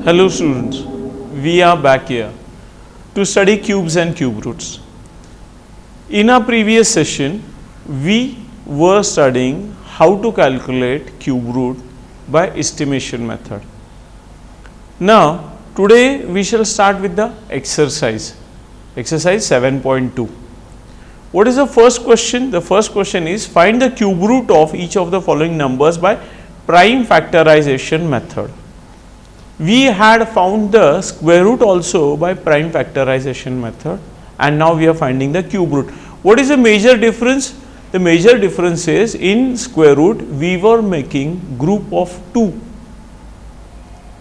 Hello students, we are back here to study cubes and cube roots. In our previous session, we were studying how to calculate cube root by estimation method. Now, today we shall start with the exercise 7.2. What is the first question? The first question is find the cube root of each of the following numbers by prime factorization method. We had found the square root also by prime factorization method, and now we are finding the cube root. What is the major difference? The major difference is in square root we were making group of 2.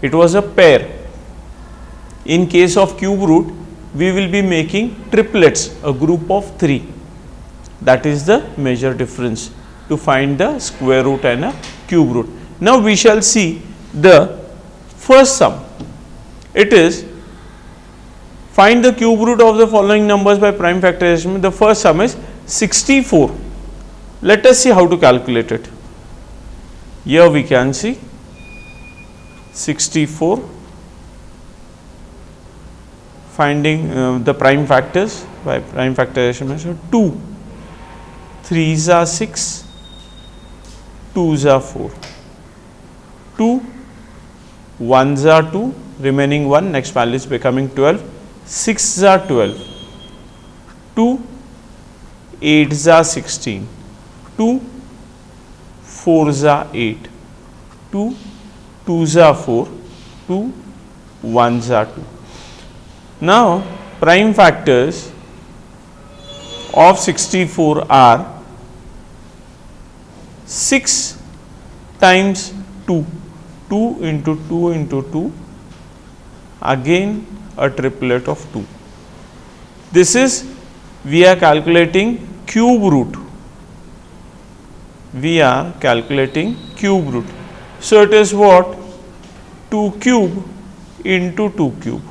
It was a pair. In case of cube root we will be making triplets, a group of 3. That is the major difference to find the square root and a cube root. Now we shall see the first sum. It is find the cube root of the following numbers by prime factorization. The first sum is 64. Let us see how to calculate it. Here we can see 64, finding the prime factors by prime factorization method. 2 3s are 6, 2s are 4, 2 1s are 2, remaining 1, next value is becoming 12, 6s are 12, 2 8s are 16, 2 4s are 8, 2 2s are 4, 2 1s are 2. Now, prime factors of 64 are 6 times 2. 2 into 2 into 2, again a triplet of 2. This is, we are calculating cube root. We are calculating cube root. So, it is what? 2 cube into 2 cube.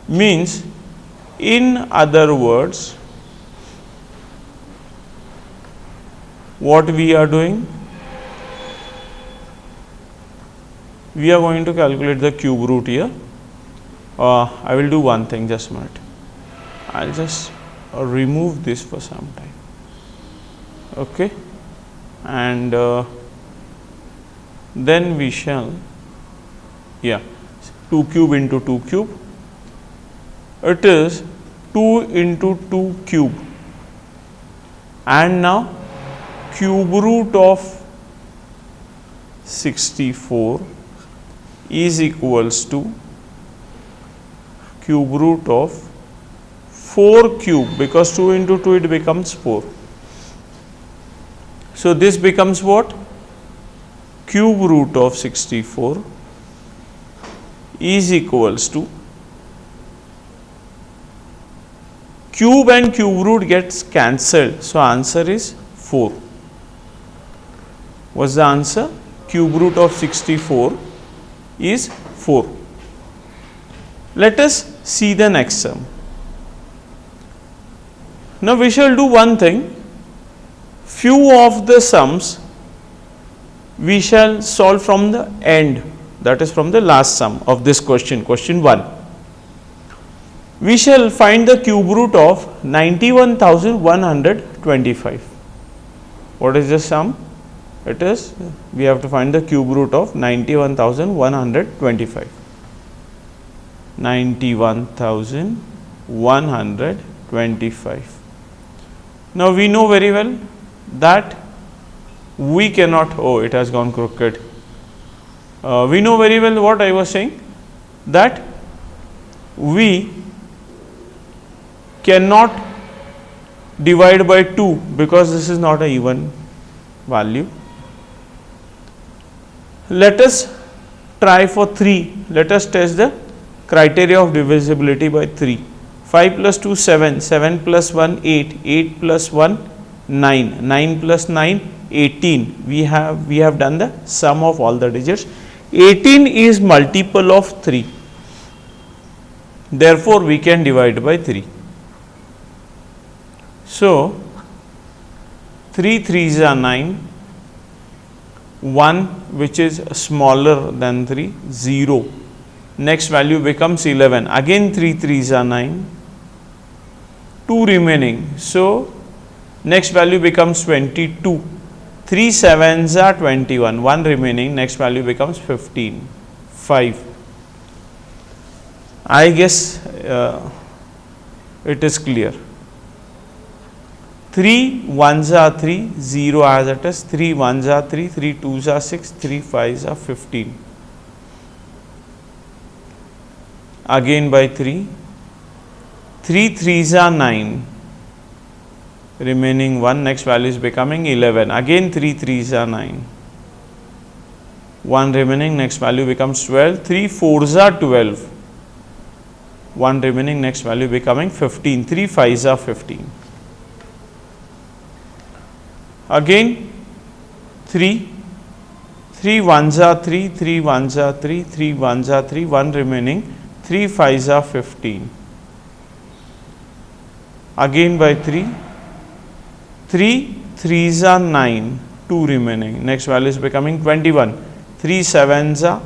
Means, in other words, what we are doing? We are going to calculate the cube root here. I will do one thing, just a minute. I will just remove this for some time. Okay. And then we shall, 2 cube into 2 cube. It is 2 into 2 cube. And now, cube root of 64 is equals to cube root of 4 cube, because 2 into 2 it becomes 4. So, this becomes what? Cube root of 64 is equals to, cube and cube root gets cancelled. So, answer is 4. What's the answer? Cube root of 64 is 4. Let us see the next sum. Now, we shall do one thing. Few of the sums we shall solve from the end, that is from the last sum of this question, question 1. We shall find the cube root of 91,125. What is the sum? It is, we have to find the cube root of 91,125. 91,125. Now, we know very well that we cannot, it has gone crooked. We know very well what I was saying, that we cannot divide by 2 because this is not an even value. Let us try for 3. Let us test the criteria of divisibility by 3. 5 plus 2 7, 7 plus 1 8, 8 plus 1 9, 9 plus 9 18. We have done the sum of all the digits. 18 is multiple of 3. Therefore, we can divide by 3. So, 3 3s are 9, 1 which is smaller than 3, 0. next value becomes 11, again 3 3s are 9, 2 remaining, so next value becomes 22, 3 7s are 21, 1 remaining, next value becomes 15, 5. I guess it is clear. 3 1s are 3, 0 as it is, 3 1s are 3, 3 2s are 6, 3 5s are 15. Again by 3, 3 3s are 9, remaining 1, next value is becoming 11, again 3 3s are 9, 1 remaining, next value becomes 12, 3 4s are 12, 1 remaining, next value becoming 15, 3 5s are 15. Again 3, 3 1s are 3, 3 1s are 3, 3 1s are 3, 1 remaining, 3 5s are 15. Again by 3, 3 3s are 9, 2 remaining, next value is becoming 21, 3 7s are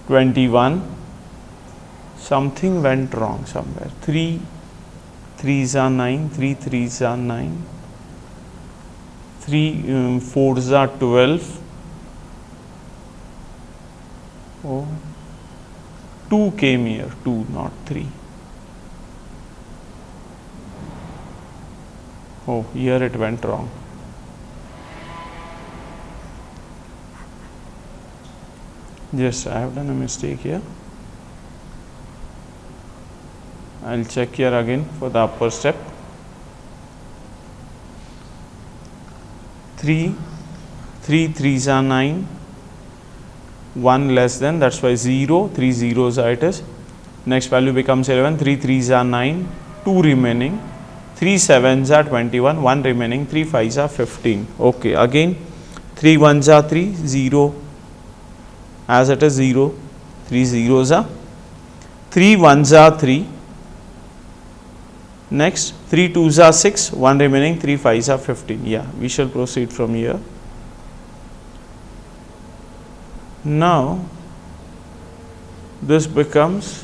21. Something went wrong somewhere. 3 3s are 9, 3 3s are 9, 3 4s are 12. Oh, 2 came here, 2 not 3. Oh, here it went wrong. Yes, I have done a mistake here. I'll check here again for the upper step. 3 3s are 9, 1 less than, that's why 0, 3 zeros are it is. Next value becomes 11, 3 3s are 9, 2 remaining, 3 7s are 21, 1 remaining, 3 5s are 15. Okay, again 3 1s are 3, 0 as it is 0, 3 zeros are, 3 1s are 3, next 3 2s are 6, 1 remaining, 3 5s are 15. Yeah, we shall proceed from here. Now this becomes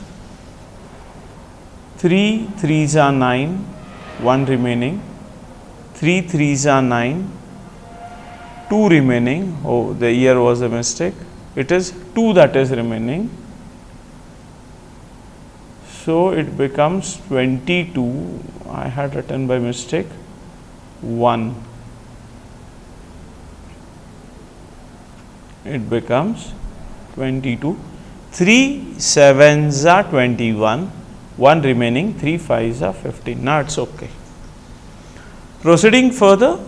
3 3s are 9, 1 remaining, 3 3s are 9, 2 remaining. Oh, the here was a mistake. It is 2 that is remaining. So it becomes 22. I had written by mistake 1. It becomes 22. 3 7s are 21. 1 remaining, 3 5s are 15. Now it's okay. Proceeding further,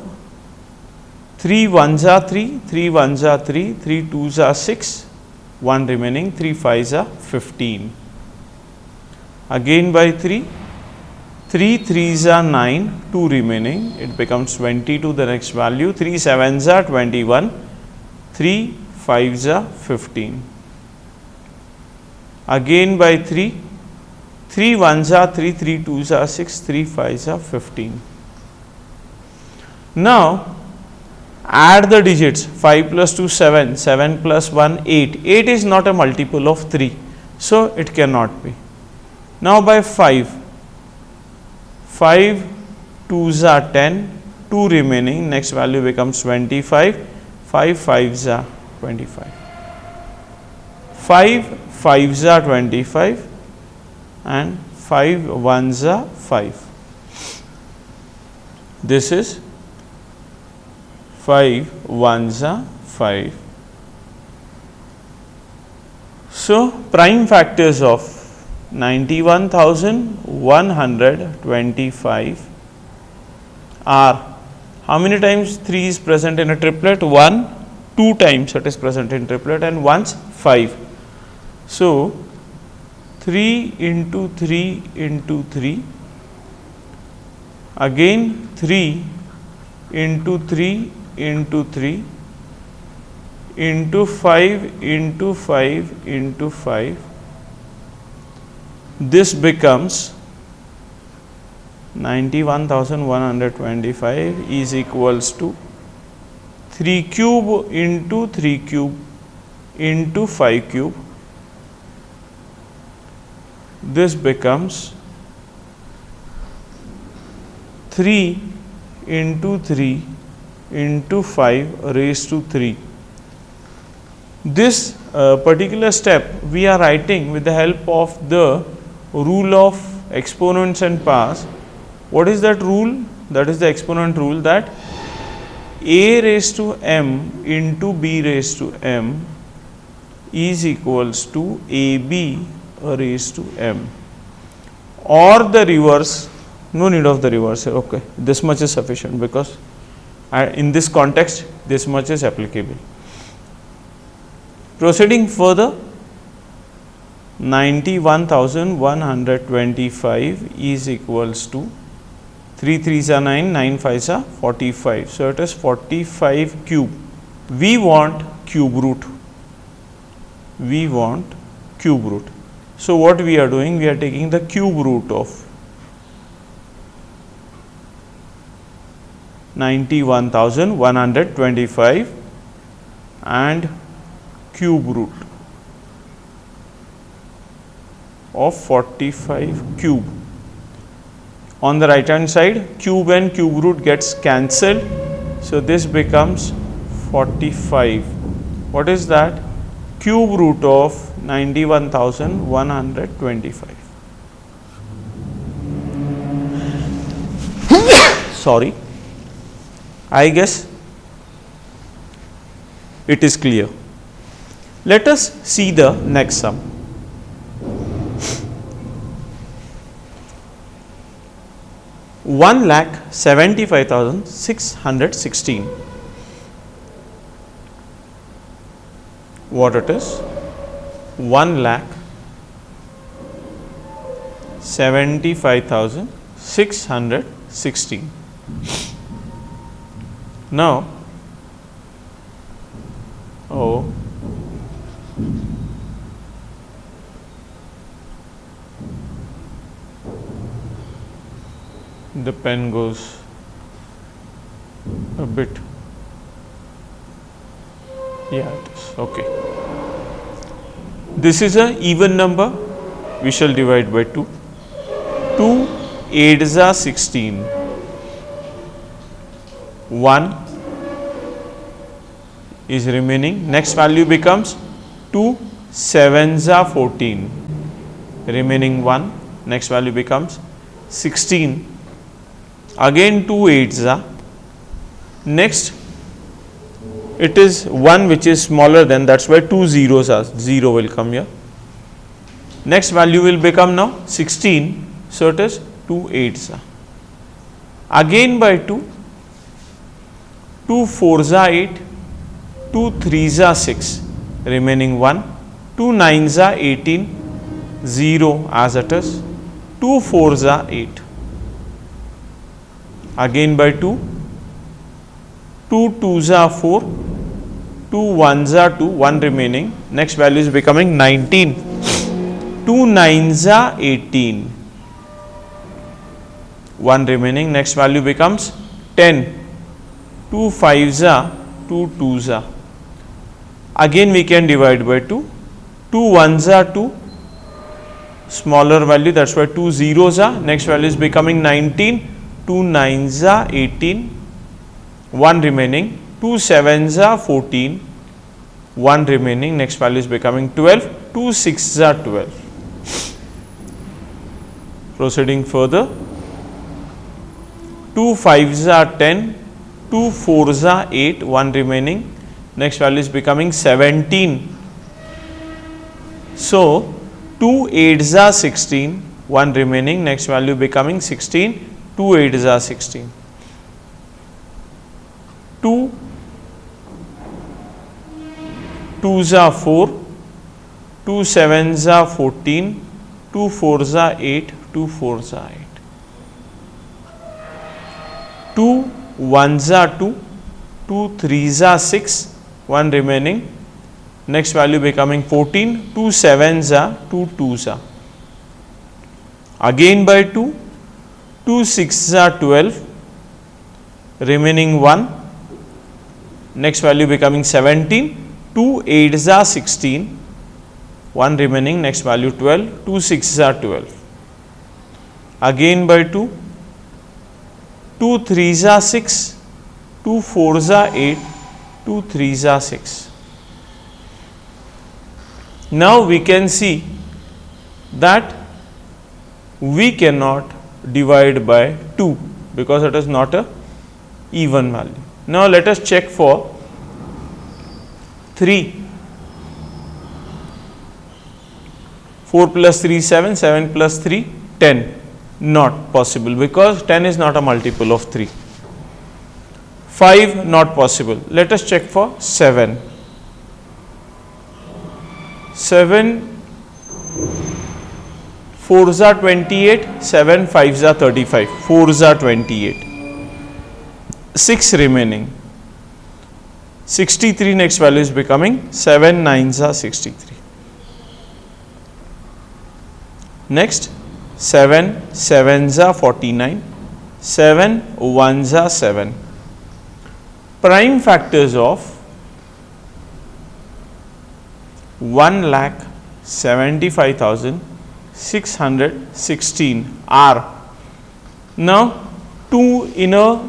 3 1s are 3, 3 1s are 3, 3 2s are 6, 1 remaining, 3 5s are 15. Again by 3, 3 3s are 9, 2 remaining, it becomes 22 the next value, 3 7s are 21, 3 5s are 15. Again by 3, 3 1s are 3, 3 2s are 6, 3 5s are 15. Now add the digits, 5 plus 2 7, 7 plus 1 8, 8 is not a multiple of 3, so it cannot be. Now by 5, 5 2s are 10, 2 remaining, next value becomes 25, 5 5s are 25, 5 5s are 25 and 5 1s are 5. This is 5 1s are 5. So prime factors of 91,125 are, how many times 3 is present in a triplet? 1, 2 times it is present in triplet and once 5. So 3 into 3 into 3, again 3 into 3 into 3 into 5 into 5 into 5. This becomes 91,125 is equals to 3 cube into 3 cube into 5 cube. This becomes 3 into 3 into 5 raised to 3. This particular step we are writing with the help of the rule of exponents and powers. What is that rule? That is the exponent rule, that a raised to m into b raised to m is equals to ab raised to m, or the reverse. No need of the reverse here. Okay, this much is sufficient, because in this context this much is applicable. Proceeding further, 91,125 is equals to 3 3s are 9, 9 5s are 45. So it is 45 cube. We want cube root. We want cube root. So what we are doing? We are taking the cube root of 91,125 and cube root of 45 cube. On the right hand side, cube and cube root gets cancelled. So this becomes 45. What is that? Cube root of 91,125. Sorry. I guess it is clear. Let us see the next sum. One lakh 75,616. What it is? 1 lakh 75,616. Now, the pen goes a bit, yeah, it is okay. This is a even number, we shall divide by 2. 2 8s are 16. 1 is remaining. Next value becomes 2 7s are 14. Remaining 1. Next value becomes 16. Again 2 8s are. Next it is 1 which is smaller than, that's why 2 zeros are, 0 will come here. Next value will become now 16. So it is 2 8s are. Again by 2. 2 4s are 8. 2 3s are 6. Remaining 1. 2 9s are 18. 0 as it is. 2 4s are 8. Again by 2. 2 2s are 4. 2 1s are 2. 1 remaining. Next value is becoming 19. 2 9s are 18. 1 remaining. Next value becomes 10. 2 5s are 2 2s are. Again we can divide by 2. 2 1s are 2. Smaller value, that's why 2 zeros are. Next value is becoming 19. 2 9s are 18. 1 remaining. 2 7s are 14. 1 remaining. Next value is becoming 12. 2 6s are 12. Proceeding further. 2 5s are 10. 2 4s are 8. 1 remaining. Next value is becoming 17. So 2 8s are 16. 1 remaining. Next value becoming 16. 2 8s are 16. 2 2s are 4. 2 7s are 14. 2 4s are 8. 2 4s are 8. 2 1s are 2. 2 3s are 6. 1 remaining. Next value becoming 14. 2 7s are 2 2s are. Again by 2. 2 2 6s are 12, remaining 1, next value becoming 17, 2 8s are 16, 1 remaining, next value 12, 2 6s are 12, again by 2, 2 3s are 6, 2 4s are 8, 2 3s are 6. Now we can see that we cannot divide by 2 because it is not a even value. Now let us check for 3. 4 plus 3 7, 7 plus 3 10. Not possible because 10 is not a multiple of 3. 5 not possible. Let us check for 7. 7 4s are 28, 7 5s are 35, 4s are 28, 6 remaining, 63 next value is becoming 7 9s are 63. Next 7 7s are 49, 7 1s are 7. Prime factors of 1,75,616 are, now 2 in a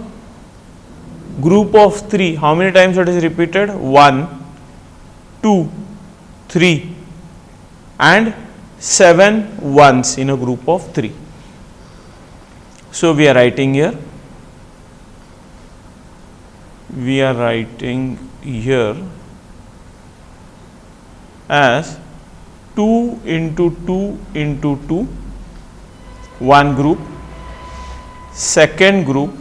group of 3, how many times it is repeated? 1, 2, 3 and 7 ones in a group of 3. So we are writing here, as 2 into 2 into 2, one group, second group,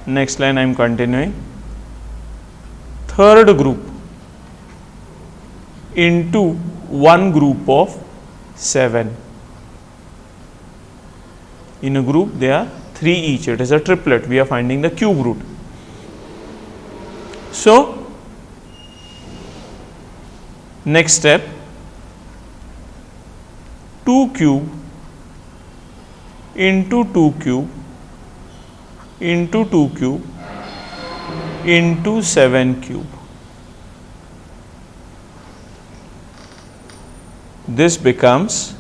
next line I am continuing, third group into one group of 7. In a group they are 3 each, it is a triplet, we are finding the cube root. So next step, 2 cube into 2 cube into 2 cube into 7 cube. This becomes,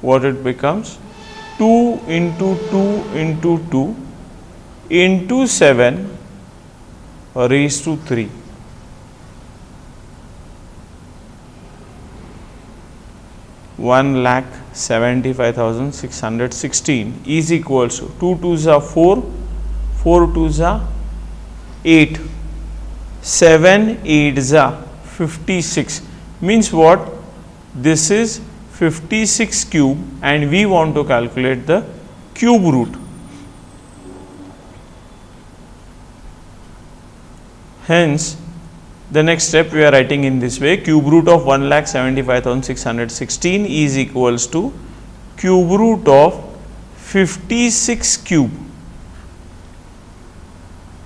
what it becomes? 2 into 2 into 2 into 7 raised to 3. 1,75,616 is equals to 2 2s are 4, 4 2s are 8, 7 8s are 56. Means what? This is 56 cube and we want to calculate the cube root. Hence, the next step we are writing in this way, cube root of 1,75,616 is equals to cube root of 56 cube.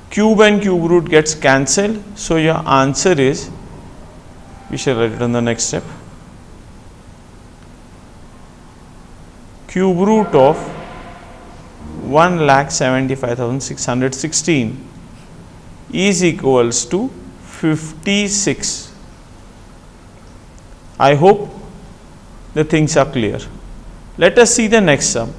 Cube and cube root gets cancelled. So, your answer is, we shall write it on the next step, cube root of 1,75,616 is equals to 56. I hope the things are clear. Let us see the next sum.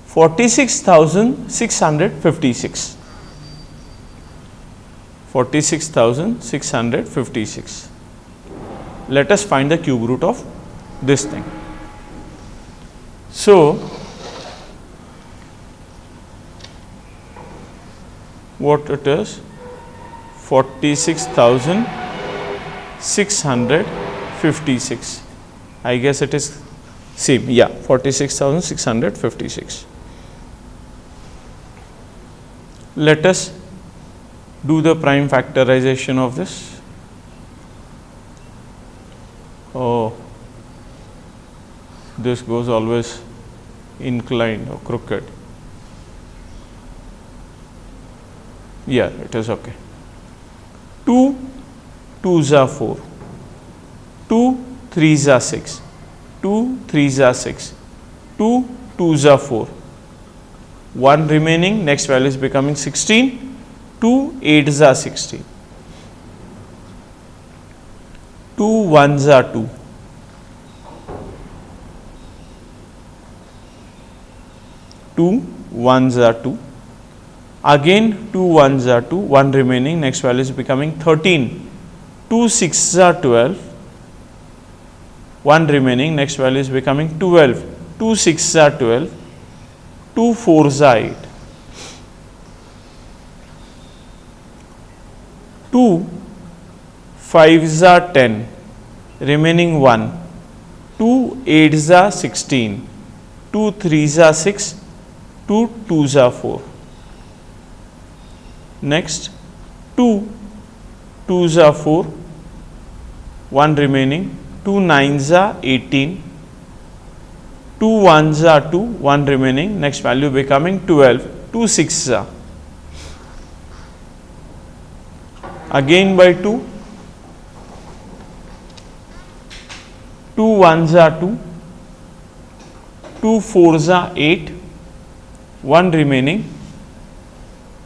$46,656. 46,656. Let us find the cube root of this thing. So, what it is? 46,656. I guess it is same. Yeah, 46,656. Let us do the prime factorization of this. Oh, this goes always inclined or crooked. Yeah, it is okay. 2 2s are 4, 2 3s are 6, 2 3s are 6, 2 2s are 4, 1 remaining, next value is becoming 16, 2 8s are 16, 2 1s are 2, 2 1s are 2, again 2 1s are 2, 1 remaining, next value is becoming 13, 2 6s are 12, 1 remaining, next value is becoming 12, 2 6s are 12, 2 4s are 8, 2 5s are 10, remaining 1, 2 8s are 16, 2 3s are 6, 2 2s are 4. Next 2 2s are 4, 1 remaining, 2 9s are 18, 2 1s are 2, 1 remaining, next value becoming 12, 2 6s are. Again by 2, 2 1s are 2, 2 4s are 8, 1 remaining,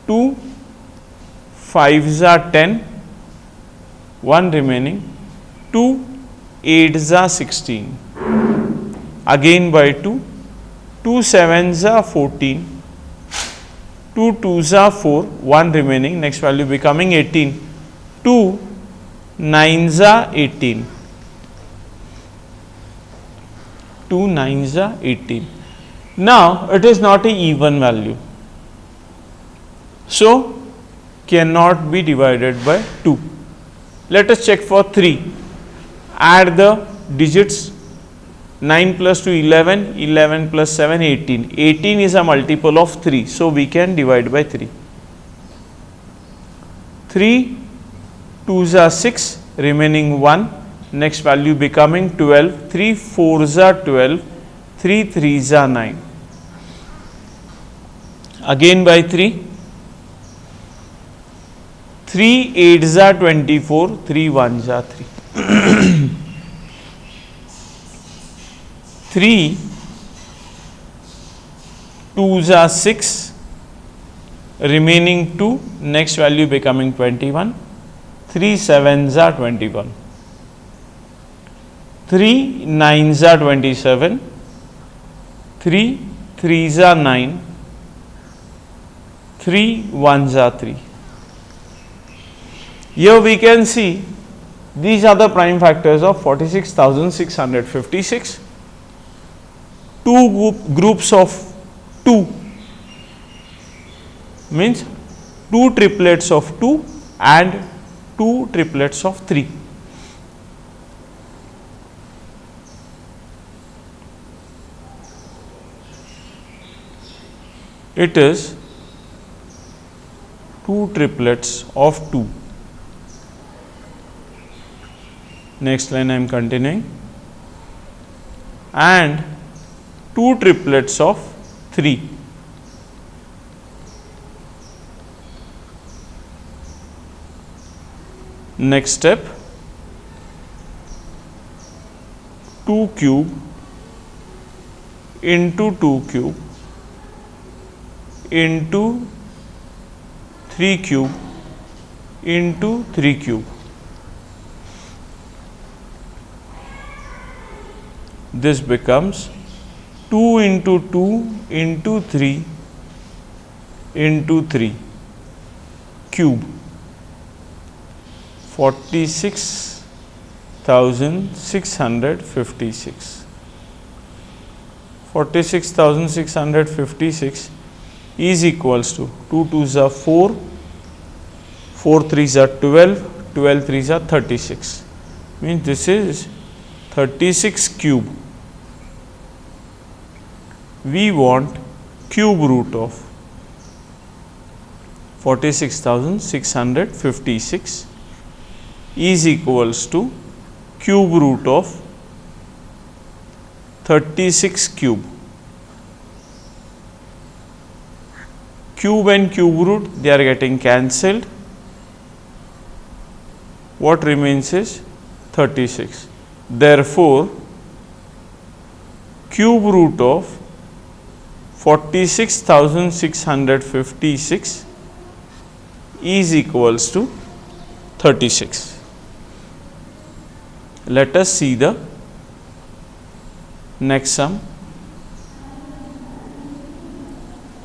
2 5s are 10, 1 remaining, 2 8s are 16. Again by 2, 2 7s are 14, 2 2s are 4, 1 remaining, next value becoming 18, 2 9s are 18, 2 9s are 18. Now it is not a even value, so cannot be divided by 2. Let us check for 3. Add the digits, 9 plus 2 11, 11 plus 7 18, 18 is a multiple of 3, so we can divide by 3. 3 2s are 6, remaining 1, next value becoming 12, 3 4s are 12, 3 3s are 9. Again by 3, 3 8s are 24, 3 1s are 3. 3 2s are 6, remaining 2, next value becoming 21, 3 7s are 21, 3 9s are 27, 3 3s are 9, 3 1s are 3. Here we can see these are the prime factors of 46,656. Two groups of 2 means 2 triplets of 2 and 2 triplets of 3. It is 2 triplets of 2. Next line I am continuing, and 2 triplets of 3. Next step, 2 cube into 2 cube into 3 cube into 3 cube. This becomes 2 into 2 into 3 into 3 cube, 46,656. 46,656 is equals to 2 2s are 4, 4 3s are 12, 12 3s are 36. Means this is 36 cube. We want cube root of 46,656 is equals to cube root of 36 cube. Cube and cube root, they are getting cancelled. What remains is 36. Therefore, cube root of 46,656 is equals to 36. Let us see the next sum.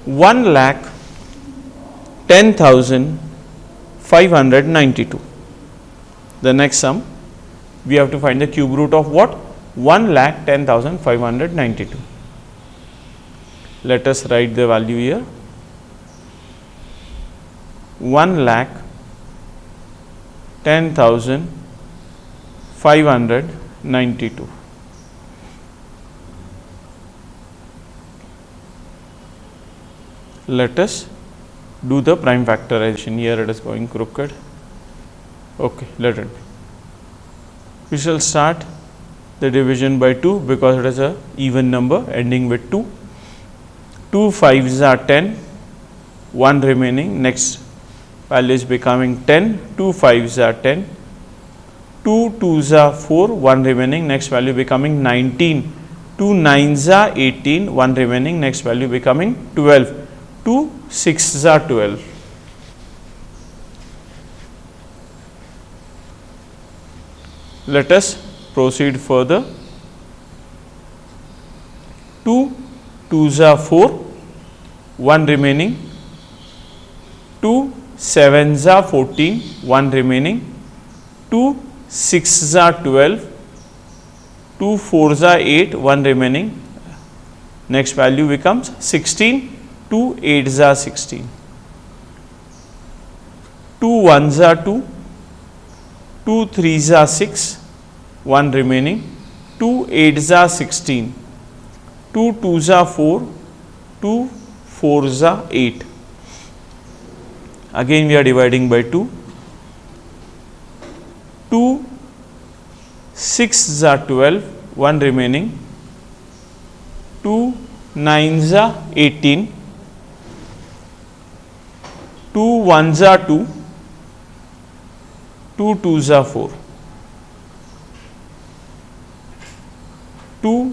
1,10,592. The next sum, we have to find the cube root of what? 1,10,592. Let us write the value here. 1,10,592. Let us do the prime factorization. Here it is going crooked. Okay, let it be. We shall start the division by 2 because it is a even number ending with 2. 2 5s are 10, 1 remaining, next value is becoming 10, 2 5s are 10, 2 2s are 4, 1 remaining, next value becoming 19, 2 9s are 18, 1 remaining, next value becoming 12, 2 6s are 12. Let us proceed further. 2 2s are 4, 1 remaining, 2 7s are 14, 1 remaining, 2 6s are 12, 2 4s are 8, 1 remaining, next value becomes 16, 2 8s are 16, 2 1s are 2, 2 3s are 6, 1 remaining, 2 8s are 16, 2 2s are 4, 2 4s are 8. Again we are dividing by 2. 2 6s are 12, 1 remaining, 2 9s are 18, 2 1s are 2, 2 2s are 4, 2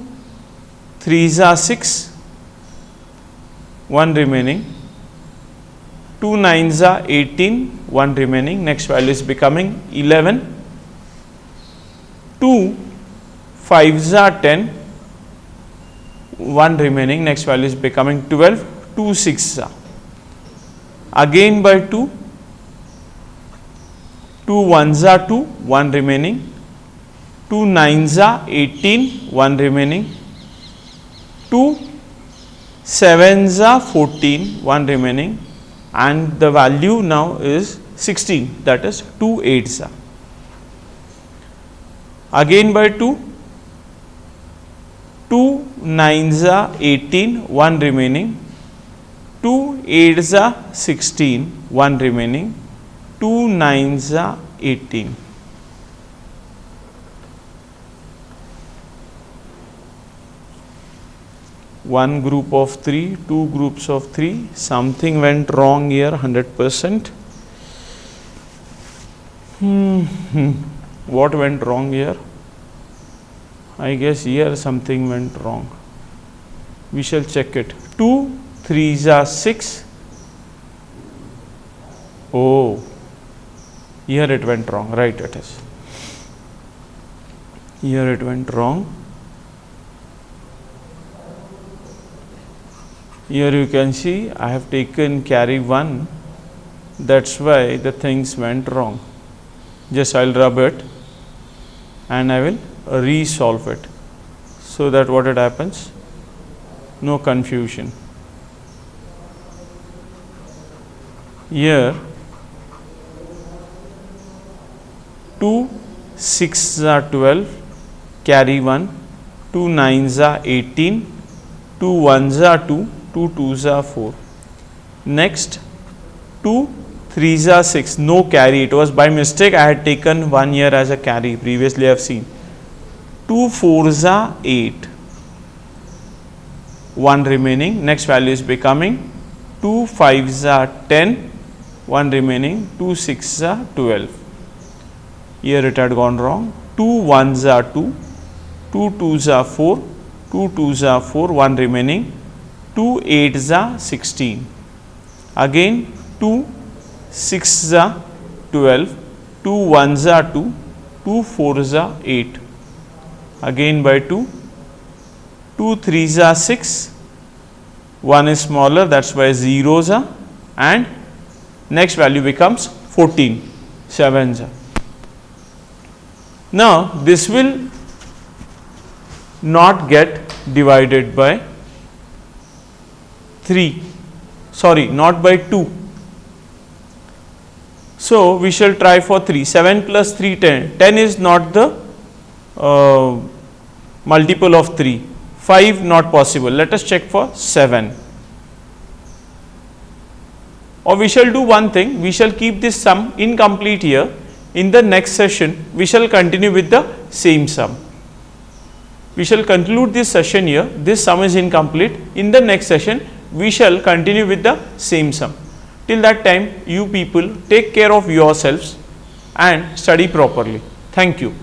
3s are 6, 1 remaining, 2 9s are 18, 1 remaining, next value is becoming 11, 2 5s are 10, 1 remaining, next value is becoming 12, 2 6s are. Again by 2, 2 1s are 2, 1 remaining, 2 9s are 18, 1 remaining, 2 7s are 14, 1 remaining, and the value now is 16, that is 2 8s are. Again by 2, 2 9s are 18, 1 remaining, 2 8s are 16, 1 remaining, 2 9s are 18. One group of 3, 2 groups of 3, something went wrong here 100%. What went wrong here? I guess here something went wrong. We shall check it. 2 3s are 6. Oh, here it went wrong, right? It is. Here it went wrong. Here you can see I have taken carry 1, that's why the things went wrong. Just I will rub it and I will resolve it so that what it happens, no confusion. Here 2 6s are 12, carry 1, 2 9s are 18, 2 1s are 2, 2 2s are 4. Next 2 3s are 6, no carry, it was by mistake I had taken 1 here as a carry, previously I have seen. 2 4s are 8, 1 remaining, next value is becoming 2 5s are 10, 1 remaining, 2 6s are 12. Here it had gone wrong. 2 1s are 2, 2 2s are 4, 2 2s are 4, 1 remaining, 2 8s are 16, again 2 6s are 12, 2 1s are 2, 2 4s are 8, again by 2, 2 3s are 6, 1 is smaller, that is why zeros are, and next value becomes 14, 7s are. Now this will not get divided by 3, sorry, not by 2. So we shall try for 3. 7 plus 3, 10. 10 is not the multiple of 3. 5 not possible. Let us check for 7. Or we shall do one thing, we shall keep this sum incomplete here. In the next session, we shall continue with the same sum. We shall conclude this session here. This sum is incomplete. In the next session, we shall continue with the same sum. Till that time, you people take care of yourselves and study properly. Thank you.